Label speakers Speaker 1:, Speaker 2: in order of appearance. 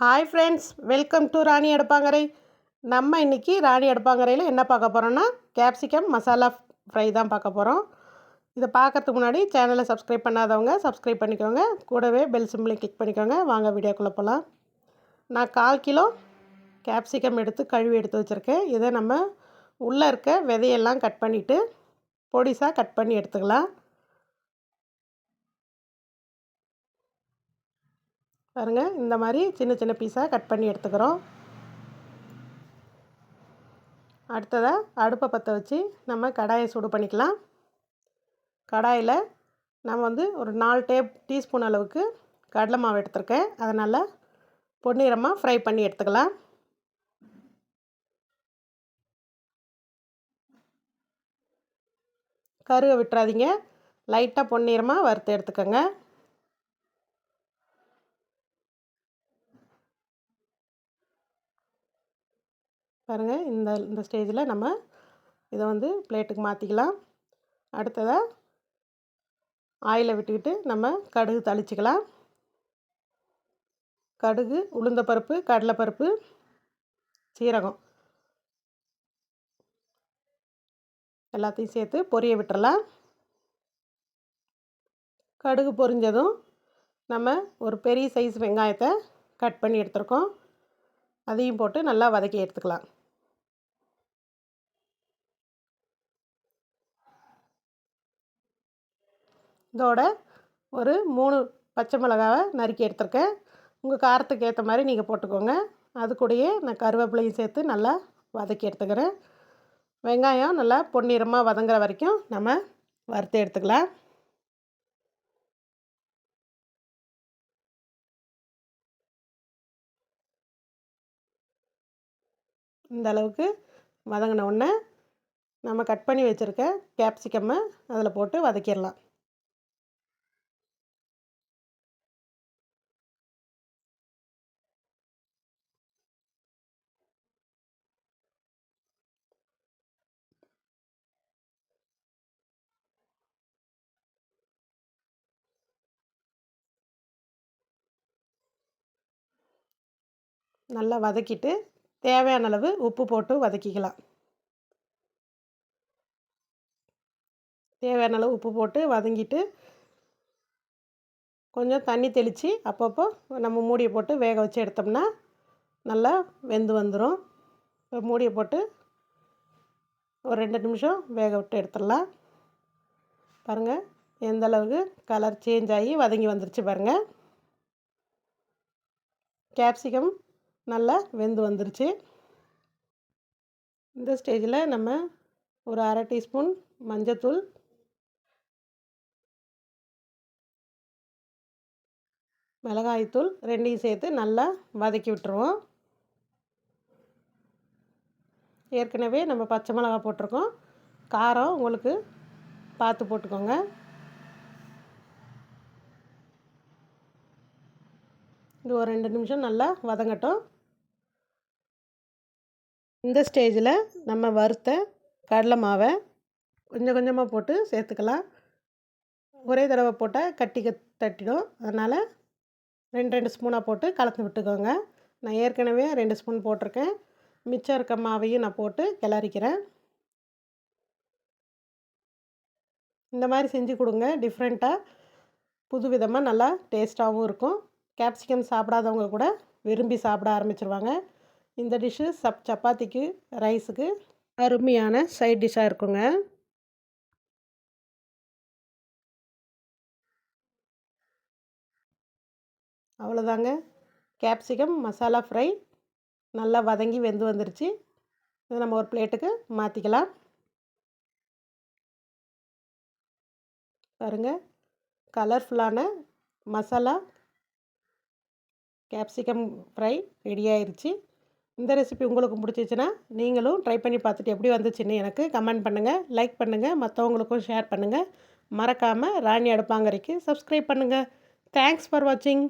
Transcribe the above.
Speaker 1: Hi friends, welcome to ராணி அடுப்பாங்கரை. நம்ம இன்றைக்கி ராணி அடுப்பாங்கரையில் என்ன பார்க்க போகிறோன்னா கேப்சிகம் மசாலா ஃப்ரை தான் பார்க்க போகிறோம். இதை பார்க்கறதுக்கு முன்னாடி சேனலை சப்ஸ்கிரைப் பண்ணாதவங்க சப்ஸ்கிரைப் பண்ணிக்கோங்க. கூடவே பெல் சிம்பிளையும் கிளிக் பண்ணிக்கோங்க. வாங்க வீடியோக்குள்ளே போகலாம். நான் 1/4 கிலோ கேப்சிகம் எடுத்து கழுவி எடுத்து வச்சுருக்கேன். இதை நம்ம உள்ளே இருக்க விதையெல்லாம் கட் பண்ணிவிட்டு பொடிசாக கட் பண்ணி எடுத்துக்கலாம். பாருங்கள், இந்த மாதிரி சின்ன சின்ன பீஸாக கட் பண்ணி எடுத்துக்கிறோம். அடுத்ததாக அடுப்பை பற்ற வச்சு நம்ம கடாயை சூடு பண்ணிக்கலாம். கடாயில் நம்ம ஒரு 4 டீஸ்பூன் அளவுக்கு கடலை மாவு எடுத்துருக்கேன். அதனால் பொன்னிறமாக ஃப்ரை பண்ணி எடுத்துக்கலாம். கருவை விட்டுறாதீங்க, லைட்டாக பொன்னிறமாக வறுத்து எடுத்துக்கோங்க. பாருங்கள், இந்த ஸ்டேஜில் நம்ம இதை பிளேட்டுக்கு மாற்றிக்கலாம். அடுத்ததாக ஆயிலை விட்டுக்கிட்டு நம்ம கடுகு தாளிச்சிக்கலாம். கடுகு, உளுந்தப்பருப்பு, கடலைப்பருப்பு, சீரகம் எல்லாத்தையும் சேர்த்து பொரிய விட்டுறலாம். கடுகு பொரிஞ்சதும் நம்ம ஒரு பெரிய சைஸ் வெங்காயத்தை கட் பண்ணி எடுத்துருக்கோம். அதையும் போட்டு நல்லா வதக்கி எடுத்துக்கலாம். இதோட ஒரு 3 பச்சை மிளகாவை நறுக்கி எடுத்துருக்கேன். உங்கள் காரத்துக்கு ஏற்ற மாதிரி நீங்கள் போட்டுக்கோங்க. அது கூடயே நான் கருவேப்பிலையும் சேர்த்து நல்லா வதக்கி எடுத்துக்கிறேன். வெங்காயம் நல்லா பொன்னிறமாக வதங்குற வரைக்கும் நம்ம வறுத்து எடுத்துக்கலாம். இந்த அளவுக்கு வதங்கின உடனே நம்ம கட் பண்ணி வச்சுருக்க கேப்சிகம்மை அதில் போட்டு வதக்கிடலாம். நல்லா வதக்கிட்டு தேவையான அளவு உப்பு போட்டு வதக்கிக்கலாம். தேவையான அளவு உப்பு போட்டு வதங்கிட்டு கொஞ்சம் தண்ணி தெளித்து அப்பப்போ நம்ம மூடியை போட்டு வேக வச்சு எடுத்தோம்னா நல்லா வெந்து வந்துடும். இப்போ மூடியை போட்டு ஒரு 2 நிமிஷம் வேக விட்டு எடுத்துடலாம். பாருங்கள், எந்த அளவுக்கு கலர் சேஞ்ச் ஆகி வதங்கி வந்துருச்சு பாருங்கள். கேப்சிகம் நல்லா வெந்து வந்துருச்சு. இந்த ஸ்டேஜில் நம்ம ஒரு 1/2 டீஸ்பூன் மஞ்சத்தூள், மிளகாய்த்தூள் 2ஐயும் சேர்த்து நல்லா வதக்கி விட்டுருவோம். ஏற்கனவே நம்ம பச்சை மிளகா போட்டிருக்கோம். காரம் உங்களுக்கு பார்த்து போட்டுக்கோங்க. இது ஒரு 2 நிமிஷம் நல்லா வதங்கட்டும். இந்த ஸ்டேஜில் நம்ம வறுத்த கடலை மாவை கொஞ்சம் கொஞ்சமாக போட்டு சேர்த்துக்கலாம். ஒரே தடவை போட்டால் தட்டிடும். அதனால் 2 ஸ்பூனாக போட்டு கலந்து விட்டுக்கோங்க. நான் ஏற்கனவே 2 ஸ்பூன் போட்டிருக்கேன். மிச்சம் இருக்க மாவையும் நான் போட்டு கிளறிக்கிறேன். இந்த மாதிரி செஞ்சு கொடுங்க. டிஃப்ரெண்ட்டாக புது விதமாக நல்லா டேஸ்ட்டாகவும் இருக்கும். கேப்சிகம் சாப்பிடாதவங்க கூட விரும்பி சாப்பிட ஆரம்பிச்சிருவாங்க. இந்த டிஷ்ஷு சப்பாத்திக்கு, ரைஸுக்கு அருமையான சைட் டிஷ்ஷாக இருக்குங்க. அவ்வளோதாங்க, கேப்சிகம் மசாலா ஃப்ரை நல்லா வதங்கி வெந்து வந்துருச்சு. இதை நம்ம ஒரு பிளேட்டுக்கு மாற்றிக்கலாம். பாருங்கள், கலர்ஃபுல்லான மசாலா கேப்சிகம் ஃப்ரை ரெடி ஆயிடுச்சு. இந்த ரெசிபி உங்களுக்கு பிடிச்சிச்சின்னா நீங்களும் ட்ரை பண்ணி பார்த்துட்டு எப்படி வந்துச்சுன்னு எனக்கு கமெண்ட் பண்ணுங்கள், லைக் பண்ணுங்கள், மற்றவங்களுக்கும் ஷேர் பண்ணுங்கள். மறக்காமல் ராணி அடுப்பாங்கரைக்கு சப்ஸ்கிரைப் பண்ணுங்கள். தேங்க்ஸ் ஃபார் வாட்சிங்.